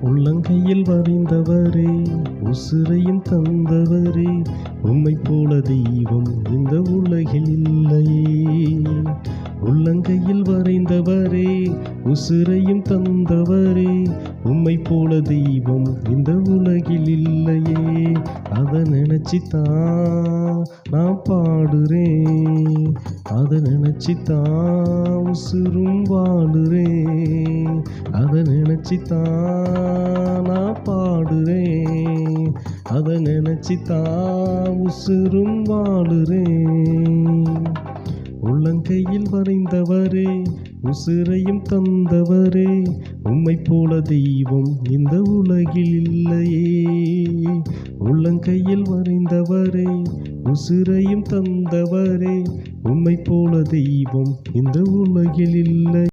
உள்ளங்கையில் வரைந்தவரே, உசிரையும் தந்தவரே, உம்மை போல தெய்வம் இந்த உலகில் இல்லையே. உள்ளங்கையில் வரைந்தவரே, உசிரையும் தந்தவரே, உம்மை போல தெய்வம் இந்த உலகில் இல்லையே. அதை நினைச்சித்தான் நான் பாடுறேன், அதை நினைச்சித்தான் உசுரும் வாழுறேன், அதை நினைச்சித்தான் நான் பாடுறேன், அதை நினைச்சித்தான் உசுரும் வாழுறேன். உள்ளங்கையில் வரைந்தவரே, உசிரையும் தந்தவரே, உம்மை போல தெய்வம் இந்த உலகில் இல்லையே. உள்ளங்கையில் வரைந்தவரே, உசிரையும் தந்தவரே, உம்மை போல தெய்வம் இந்த உலகில் இல்லை.